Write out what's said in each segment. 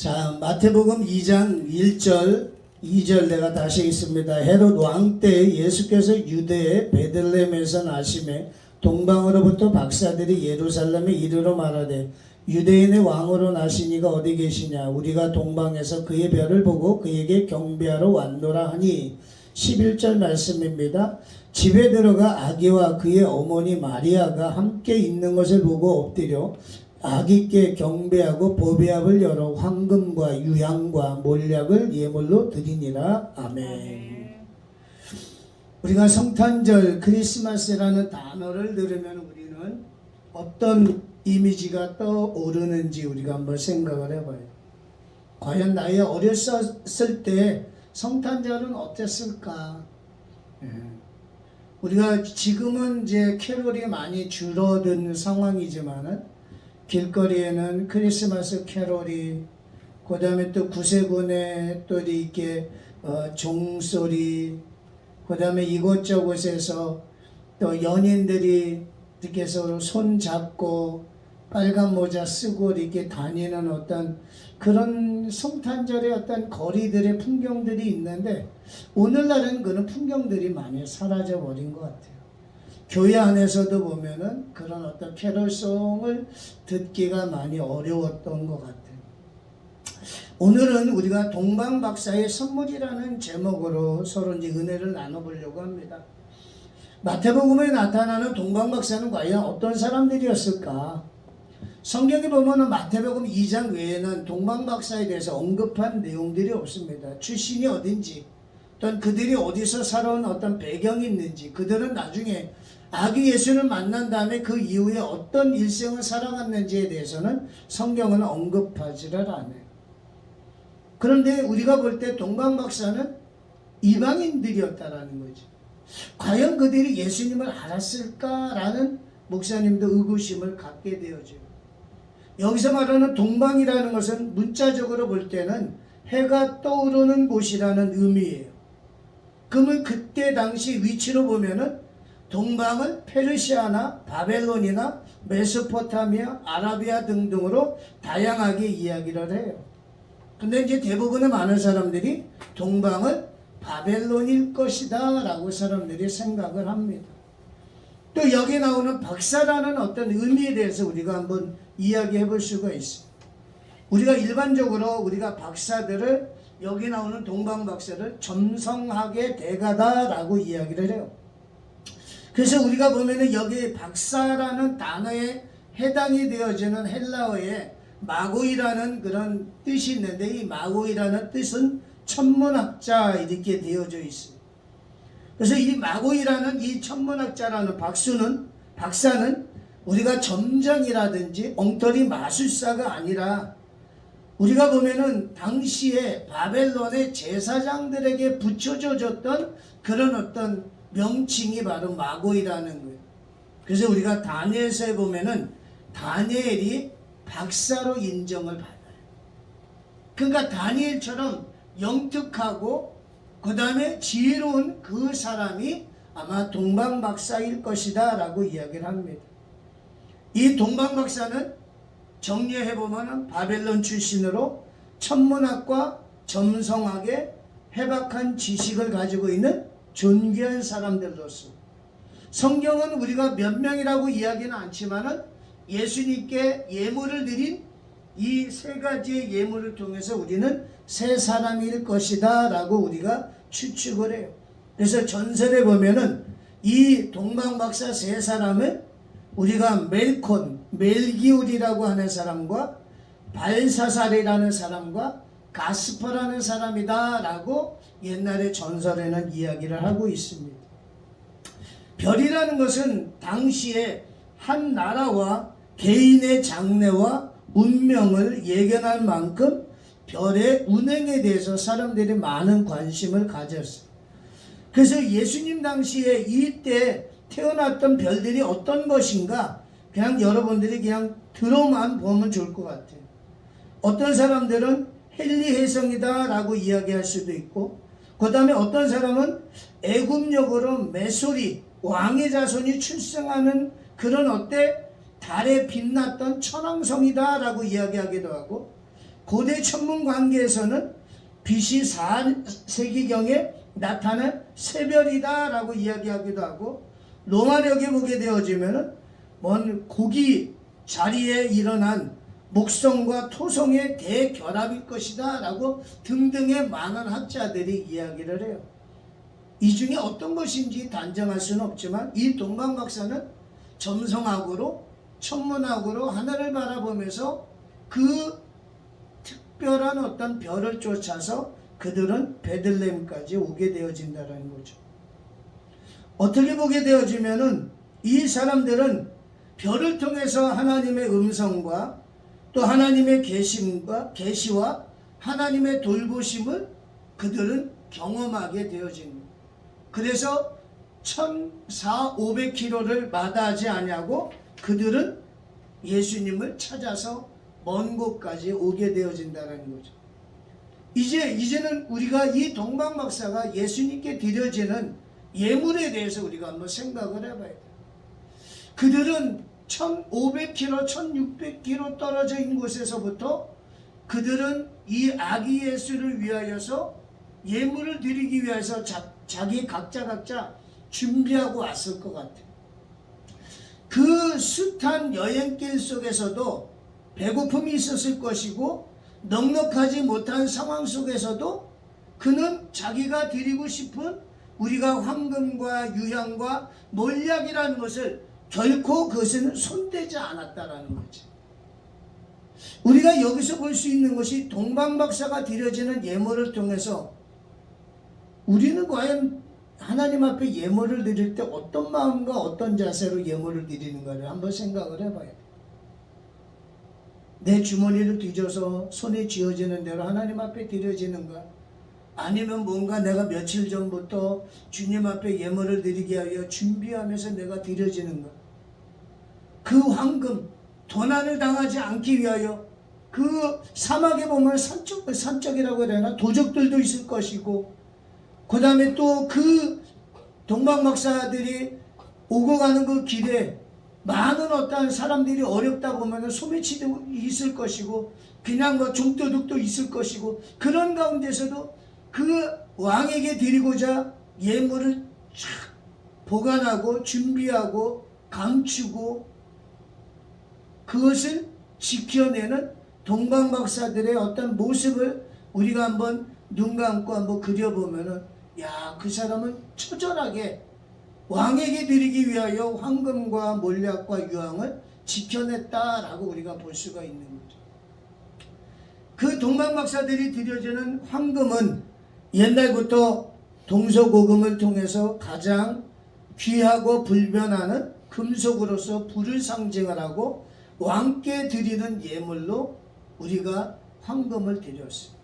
자, 마태복음 2장 1절 2절 내가 다시 읽습니다. 헤롯 왕 때 예수께서 유대의 베들레헴에서 나심에 동방으로부터 박사들이 예루살렘에 이르러 말하되 유대인의 왕으로 나시니가 어디 계시냐? 우리가 동방에서 그의 별을 보고 그에게 경배하러 왔노라 하니 11절 말씀입니다. 집에 들어가 아기와 그의 어머니 마리아가 함께 있는 것을 보고 엎드려 아기께 경배하고 보배압을 열어 황금과 유향과 몰약을 예물로 드리니라. 아멘. 우리가 성탄절 크리스마스라는 단어를 들으면 우리는 어떤 이미지가 떠오르는지 우리가 한번 생각을 해봐요. 과연 나의 어렸을 때 성탄절은 어땠을까? 우리가 지금은 이제 캐롤이 많이 줄어든 상황이지만은 길거리에는 크리스마스 캐롤이, 그 다음에 또 구세군에 또 이렇게 종소리, 그 다음에 이곳저곳에서 또 연인들이 이렇게 서로 손 잡고 빨간 모자 쓰고 이렇게 다니는 어떤 그런 성탄절의 어떤 거리들의 풍경들이 있는데, 오늘날은 그런 풍경들이 많이 사라져 버린 것 같아요. 교회 안에서도 보면은 그런 어떤 캐롤송을 듣기가 많이 어려웠던 것 같아요. 오늘은 우리가 동방박사의 선물이라는 제목으로 서로 이제 은혜를 나눠보려고 합니다. 마태복음에 나타나는 동방박사는 과연 어떤 사람들이었을까? 성경에 보면은 마태복음 2장 외에는 동방박사에 대해서 언급한 내용들이 없습니다. 출신이 어딘지, 또는 그들이 어디서 살아온 어떤 배경이 있는지, 그들은 나중에 아기 예수를 만난 다음에 그 이후에 어떤 일생을 살아갔는지에 대해서는 성경은 언급하지를 않아요. 그런데 우리가 볼 때 동방박사는 이방인들이었다라는 거죠. 과연 그들이 예수님을 알았을까라는 목사님도 의구심을 갖게 되어져요. 여기서 말하는 동방이라는 것은 문자적으로 볼 때는 해가 떠오르는 곳이라는 의미예요. 그러면 그때 당시 위치로 보면은 동방은 페르시아나 바벨론이나 메소포타미아, 아라비아 등등으로 다양하게 이야기를 해요. 근데 이제 대부분의 많은 사람들이 동방은 바벨론일 것이다 라고 사람들이 생각을 합니다. 또 여기 나오는 박사라는 어떤 의미에 대해서 우리가 한번 이야기해 볼 수가 있어요. 우리가 일반적으로 우리가 박사들을, 여기 나오는 동방 박사를 점성학의 대가다 라고 이야기를 해요. 그래서 우리가 보면은 여기 박사라는 단어에 해당이 되어지는 헬라어에 마고이라는 그런 뜻이 있는데, 이 마고이라는 뜻은 천문학자 이렇게 되어져 있어요. 그래서 이 마고이라는 이 천문학자라는 박사는 우리가 점장이라든지 엉터리 마술사가 아니라, 우리가 보면은 당시에 바벨론의 제사장들에게 붙여줬던 그런 어떤 명칭이 바로 마고이라는 거예요. 그래서 우리가 다니엘서에 보면은 다니엘이 박사로 인정을 받아요. 그러니까 다니엘처럼 영특하고 그 다음에 지혜로운 그 사람이 아마 동방박사일 것이다 라고 이야기를 합니다. 이 동방박사는 정리해보면 바벨론 출신으로 천문학과 점성학에 해박한 지식을 가지고 있는 존귀한 사람들로서, 성경은 우리가 몇 명이라고 이야기는 않지만은 예수님께 예물을 드린 이 세 가지의 예물을 통해서 우리는 세 사람일 것이다 라고 우리가 추측을 해요. 그래서 전설에 보면은 이 동방박사 세 사람을 우리가 멜기울이라고 하는 사람과 발사살이라는 사람과 가스퍼라는 사람이다 라고 옛날에 전설에는 이야기를 하고 있습니다. 별이라는 것은 당시에 한 나라와 개인의 장래와 운명을 예견할 만큼 별의 운행에 대해서 사람들이 많은 관심을 가졌어요. 그래서 예수님 당시에 이때 태어났던 별들이 어떤 것인가 그냥 여러분들이 그냥 들어만 보면 좋을 것 같아요. 어떤 사람들은 헨리해성이다 라고 이야기할 수도 있고, 그 다음에 어떤 사람은 애굽력으로 메소리 왕의 자손이 출생하는 그런 달에 빛났던 천왕성이다 라고 이야기하기도 하고, 고대 천문 관계에서는 BC 4세기경에 나타난 새별이다 라고 이야기하기도 하고, 로마력에 보게 되어지면은 먼 고기 자리에 일어난 목성과 토성의 대결합일 것이다 라고 등등의 많은 학자들이 이야기를 해요. 이 중에 어떤 것인지 단정할 수는 없지만 이 동방박사는 점성학으로 천문학으로 하늘을 바라보면서 그 특별한 어떤 별을 쫓아서 그들은 베들레헴까지 오게 되어진다는 거죠. 어떻게 보게 되어지면은 이 사람들은 별을 통해서 하나님의 음성과 또 하나님의 계시와 하나님의 돌보심을 그들은 경험하게 되어진 거예요. 그래서 1,400~500km를 마다하지 아니하고 그들은 예수님을 찾아서 먼 곳까지 오게 되어진다는 거죠. 이제는 우리가 이 동방박사가 예수님께 드려지는 예물에 대해서 우리가 한번 생각을 해봐야 돼요. 그들은 1,500km, 1,600km 떨어져 있는 곳에서부터 그들은 이 아기 예수를 위하여서 예물을 드리기 위해서 자기 각자 준비하고 왔을 것 같아요. 그 숱한 여행길 속에서도 배고픔이 있었을 것이고 넉넉하지 못한 상황 속에서도 그는 자기가 드리고 싶은 우리가 황금과 유향과 몰약이라는 것을 결코 그것은 손대지 않았다라는 거지. 우리가 여기서 볼 수 있는 것이 동방박사가 드려지는 예물을 통해서 우리는 과연 하나님 앞에 예물을 드릴 때 어떤 마음과 어떤 자세로 예물을 드리는가를 한번 생각을 해봐야 돼. 내 주머니를 뒤져서 손에 쥐어지는 대로 하나님 앞에 드려지는가? 아니면 뭔가 내가 며칠 전부터 주님 앞에 예물을 드리기 위하여 준비하면서 내가 드려지는가? 그 황금, 도난을 당하지 않기 위하여 그 사막에 보면 산적이라고 해야 되나? 도적들도 있을 것이고 그 다음에 또 그 동방박사들이 오고 가는 그 길에 많은 어떠한 사람들이 어렵다 보면 소매치도 있을 것이고 그냥 뭐 종도둑도 있을 것이고 그런 가운데서도 그 왕에게 드리고자 예물을 쫙 보관하고 준비하고 감추고 그것을 지켜내는 동방박사들의 어떤 모습을 우리가 한번 눈 감고 한번 그려보면은 야, 그 사람은 처절하게 왕에게 드리기 위하여 황금과 몰약과 유황을 지켜냈다라고 우리가 볼 수가 있는 거죠. 그 동방박사들이 드려지는 황금은 옛날부터 동서고금을 통해서 가장 귀하고 불변하는 금속으로서 불을 상징을 하고 왕께 드리는 예물로 우리가 황금을 드렸어요.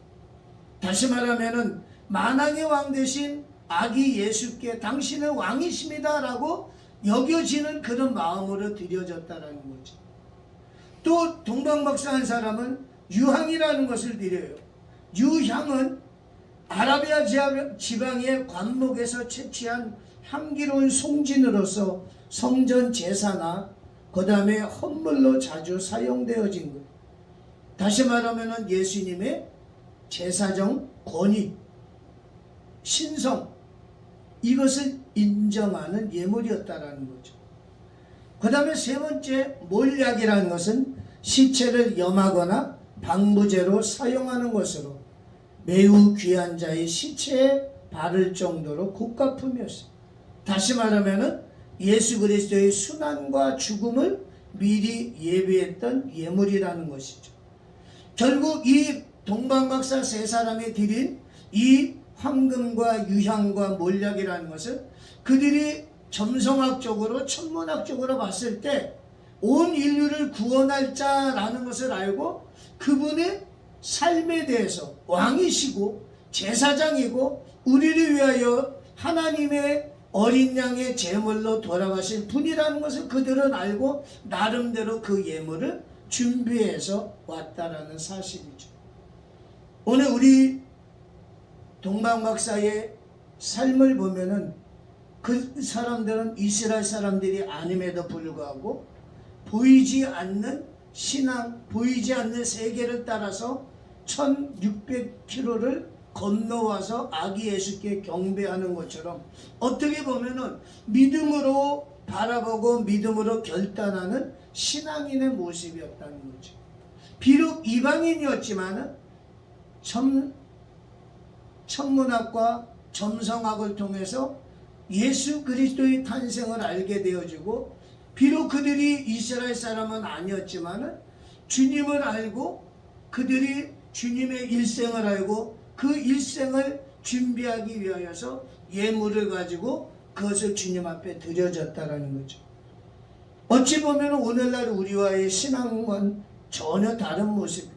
다시 말하면은 만왕의 왕 대신 아기 예수께 당신은 왕이십니다 라고 여겨지는 그런 마음으로 드려졌다라는 거죠. 또 동방박사 한 사람은 유향이라는 것을 드려요. 유향은 아라비아 지방의 관목에서 채취한 향기로운 송진으로서 성전 제사나 그 다음에 헌물로 자주 사용되어진 것. 다시 말하면 예수님의 제사정 권위, 신성, 이것을 인정하는 예물이었다라는 거죠. 그 다음에 세 번째 몰약이라는 것은 시체를 염하거나 방부제로 사용하는 것으로 매우 귀한 자의 시체에 바를 정도로 고가품이었어요. 다시 말하면 예수 그리스도의 순환과 죽음을 미리 예비했던 예물이라는 것이죠. 결국 이 동방박사 세 사람이 드린 이 황금과 유향과 몰약이라는 것은 그들이 점성학적으로 천문학적으로 봤을 때 온 인류를 구원할 자라는 것을 알고 그분의 삶에 대해서 왕이시고 제사장이고 우리를 위하여 하나님의 어린 양의 제물로 돌아가신 분이라는 것을 그들은 알고 나름대로 그 예물을 준비해서 왔다라는 사실이죠. 오늘 우리 동방박사의 삶을 보면은 그 사람들은 이스라엘 사람들이 아님에도 불구하고 보이지 않는 신앙, 보이지 않는 세계를 따라서 1600km를 건너와서 아기 예수께 경배하는 것처럼 어떻게 보면은 믿음으로 바라보고 믿음으로 결단하는 신앙인의 모습이었다는 거죠. 비록 이방인이었지만은 천문학과 점성학을 통해서 예수 그리스도의 탄생을 알게 되어지고, 비록 그들이 이스라엘 사람은 아니었지만은 주님을 알고 그들이 주님의 일생을 알고 그 일생을 준비하기 위하여서 예물을 가지고 그것을 주님 앞에 드려졌다라는 거죠. 어찌 보면 오늘날 우리와의 신앙은 전혀 다른 모습이에요.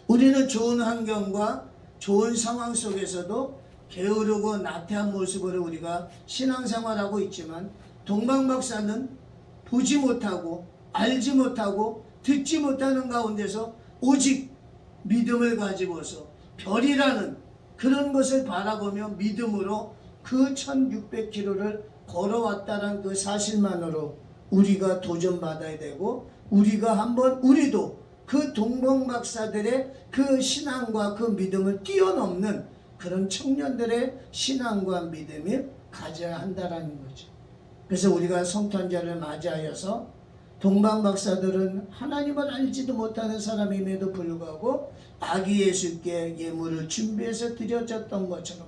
우리는 좋은 환경과 좋은 상황 속에서도 게으르고 나태한 모습으로 우리가 신앙생활하고 있지만, 동방박사는 보지 못하고 알지 못하고 듣지 못하는 가운데서 오직 믿음을 가지고서 별이라는 그런 것을 바라보며 믿음으로 그 1600km를 걸어왔다는 그 사실만으로 우리가 도전받아야 되고, 우리가 한번 우리도 그 동방박사들의 그 신앙과 그 믿음을 뛰어넘는 그런 청년들의 신앙과 믿음이 가져야 한다라는 거죠. 그래서 우리가 성탄절을 맞이하여서 동방박사들은 하나님을 알지도 못하는 사람임에도 불구하고 아기 예수께 예물을 준비해서 드려졌던 것처럼,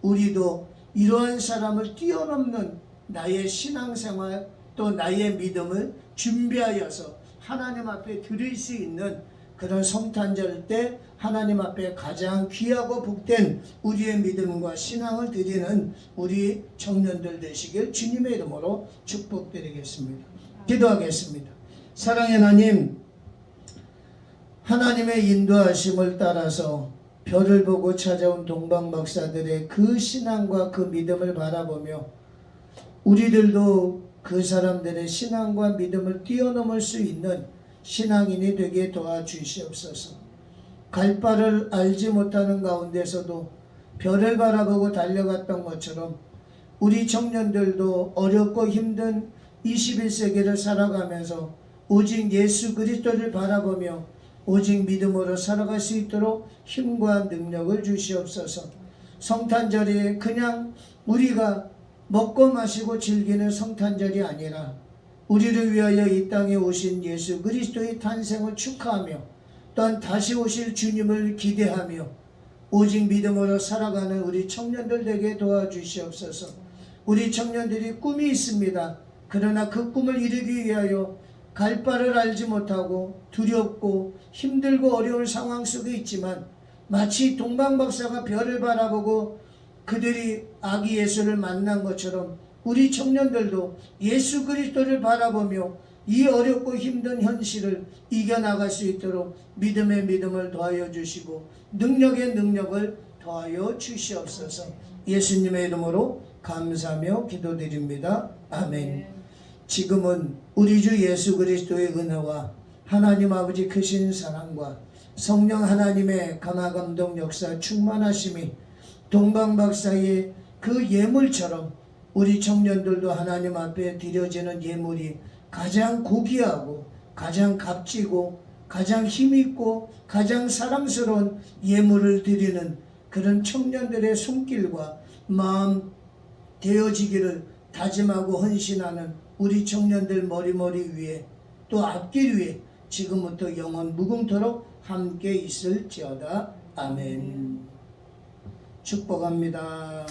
우리도 이러한 사람을 뛰어넘는 나의 신앙생활 또 나의 믿음을 준비하여서 하나님 앞에 드릴 수 있는 그런 성탄절 때 하나님 앞에 가장 귀하고 복된 우리의 믿음과 신앙을 드리는 우리 청년들 되시길 주님의 이름으로 축복드리겠습니다. 기도하겠습니다. 사랑의 하나님, 하나님의 인도하심을 따라서 별을 보고 찾아온 동방박사들의 그 신앙과 그 믿음을 바라보며 우리들도 그 사람들의 신앙과 믿음을 뛰어넘을 수 있는 신앙인이 되게 도와주시옵소서. 갈 바를 알지 못하는 가운데서도 별을 바라보고 달려갔던 것처럼 우리 청년들도 어렵고 힘든 21세기를 살아가면서 오직 예수 그리스도를 바라보며 오직 믿음으로 살아갈 수 있도록 힘과 능력을 주시옵소서. 성탄절이 그냥 우리가 먹고 마시고 즐기는 성탄절이 아니라 우리를 위하여 이 땅에 오신 예수 그리스도의 탄생을 축하하며 또한 다시 오실 주님을 기대하며 오직 믿음으로 살아가는 우리 청년들 되게 도와주시옵소서. 우리 청년들이 꿈이 있습니다. 그러나 그 꿈을 이루기 위하여 갈 바를 알지 못하고 두렵고 힘들고 어려운 상황 속에 있지만, 마치 동방박사가 별을 바라보고 그들이 아기 예수를 만난 것처럼 우리 청년들도 예수 그리스도를 바라보며 이 어렵고 힘든 현실을 이겨나갈 수 있도록 믿음의 믿음을 더하여 주시고 능력의 능력을 더하여 주시옵소서. 예수님의 이름으로 감사하며 기도드립니다. 아멘. 지금은 우리 주 예수 그리스도의 은혜와 하나님 아버지 크신 사랑과 성령 하나님의 감화감동 역사 충만하심이 동방박사의 그 예물처럼 우리 청년들도 하나님 앞에 드려지는 예물이 가장 고귀하고 가장 값지고 가장 힘있고 가장 사랑스러운 예물을 드리는 그런 청년들의 손길과 마음 되어지기를 다짐하고 헌신하는 우리 청년들 머리머리 위에 또 앞길 위에 지금부터 영원 무궁토록 함께 있을지어다. 아멘. 축복합니다.